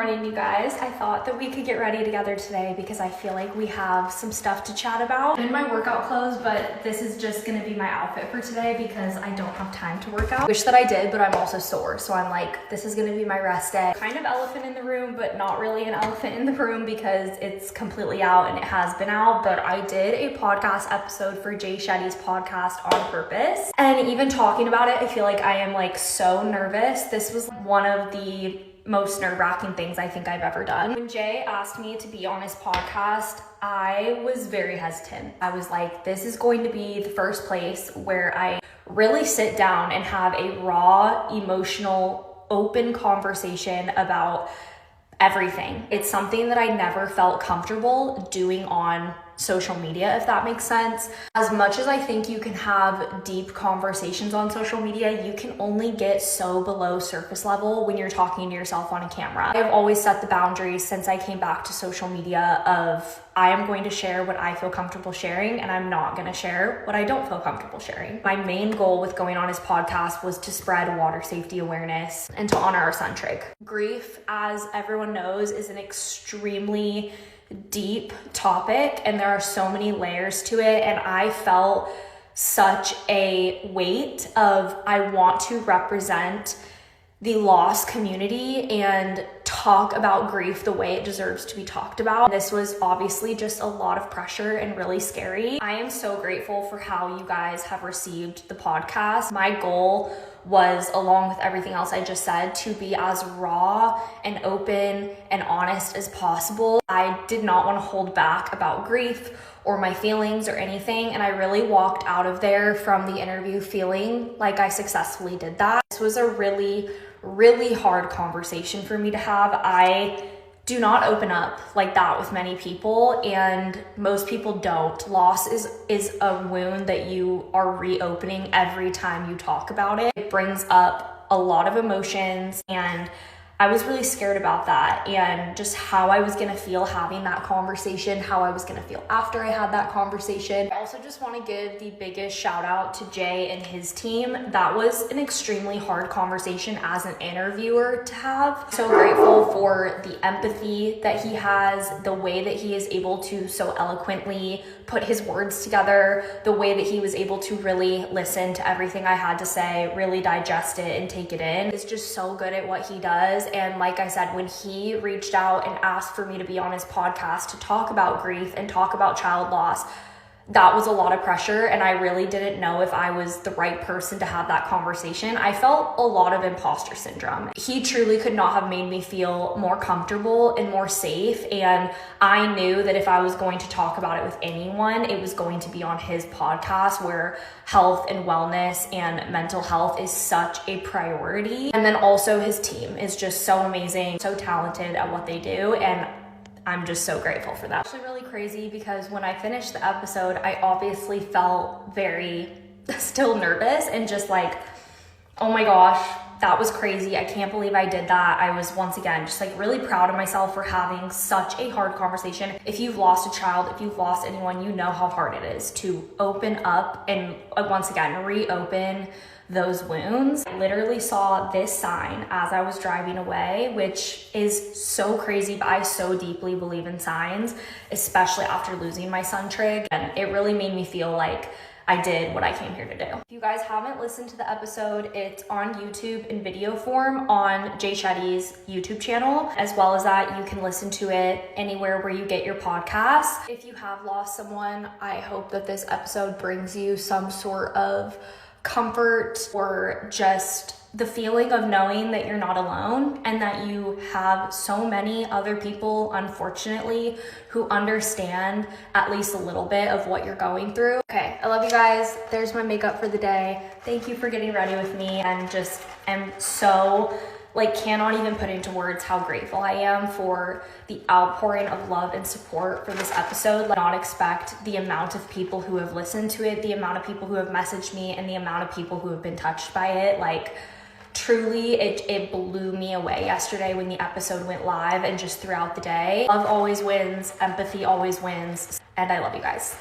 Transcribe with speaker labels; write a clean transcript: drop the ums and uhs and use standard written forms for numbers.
Speaker 1: morning, you guys. I thought that we could get ready together today because I feel like we have some stuff to chat about. I'm in my workout clothes, but this is just gonna be my outfit for today because I don't have time to work out. Wish that I did, but I'm also sore. So I'm like, this is gonna be my rest day. Kind of elephant in the room, but not really an elephant in the room because it's completely out and it has been out. But I did a podcast episode for Jay Shetty's podcast on purpose. And even talking about it, I feel like I am like so nervous. This was one of the most nerve-wracking things I think I've ever done. When Jay asked me to be on his podcast, I was very hesitant. I was like, this is going to be the first place where I really sit down and have a raw, emotional, open conversation about everything. It's something that I never felt comfortable doing on social media, if that makes sense. As much as I think you can have deep conversations on social media, you can only get so below surface level when you're talking to yourself on a camera. I've always set the boundaries since I came back to social media of I am going to share what I feel comfortable sharing and I'm not going to share what I don't feel comfortable sharing. My main goal with going on his podcast was to spread water safety awareness and to honor our son Trig. Grief, as everyone knows, is an extremely deep topic and there are so many layers to it, and I felt such a weight of I want to represent the lost community and talk about grief the way it deserves to be talked about. This was obviously just a lot of pressure and really scary. I am so grateful for how you guys have received the podcast. My goal was, along with everything else I just said, to be as raw and open and honest as possible. I did not want to hold back about grief or my feelings or anything, and I really walked out of there from the interview feeling like I successfully did that. This was a really hard conversation for me to have. I do not open up like that with many people, and most people don't. Loss is a wound that you are reopening every time you talk about it. It brings up a lot of emotions, and I was really scared about that and just how I was gonna feel having that conversation, how I was gonna feel after I had that conversation. I also just wanna give the biggest shout out to Jay and his team. That was an extremely hard conversation as an interviewer to have. So grateful for the empathy that he has, the way that he is able to so eloquently put his words together, the way that he was able to really listen to everything I had to say, really digest it and take it in. He's just so good at what he does. And like I said, when he reached out and asked for me to be on his podcast to talk about grief and talk about child loss, that was a lot of pressure, and I really didn't know if I was the right person to have that conversation. I felt a lot of imposter syndrome. He truly could not have made me feel more comfortable and more safe, and I knew that if I was going to talk about it with anyone, it was going to be on his podcast, where health and wellness and mental health is such a priority. And then also his team is just so amazing, so talented at what they do, and I'm just so grateful for that. It's actually really crazy because when I finished the episode, I obviously felt very still nervous and just like, oh my gosh, that was crazy. I can't believe I did that. I was once again just like really proud of myself for having such a hard conversation. If you've lost a child, if you've lost anyone, you know how hard it is to open up and once again reopen those wounds. I literally saw this sign as I was driving away, which is so crazy, but I so deeply believe in signs, especially after losing my son Trig, and it really made me feel like I did what I came here to do. If you guys haven't listened to the episode, it's on YouTube in video form on Jay Shetty's YouTube channel. As well as that, you can listen to it anywhere where you get your podcasts. If you have lost someone, I hope that this episode brings you some sort of comfort or just the feeling of knowing that you're not alone and that you have so many other people, unfortunately, who understand at least a little bit of what you're going through. Okay, I love you guys. There's my makeup for the day. Thank you for getting ready with me, and just am so cannot even put into words how grateful I am for the outpouring of love and support for this episode. Not expect the amount of people who have listened to it, the amount of people who have messaged me, and the amount of people who have been touched by it. Truly, it blew me away yesterday when the episode went live and just throughout the day. Love always wins, empathy always wins, and I love you guys.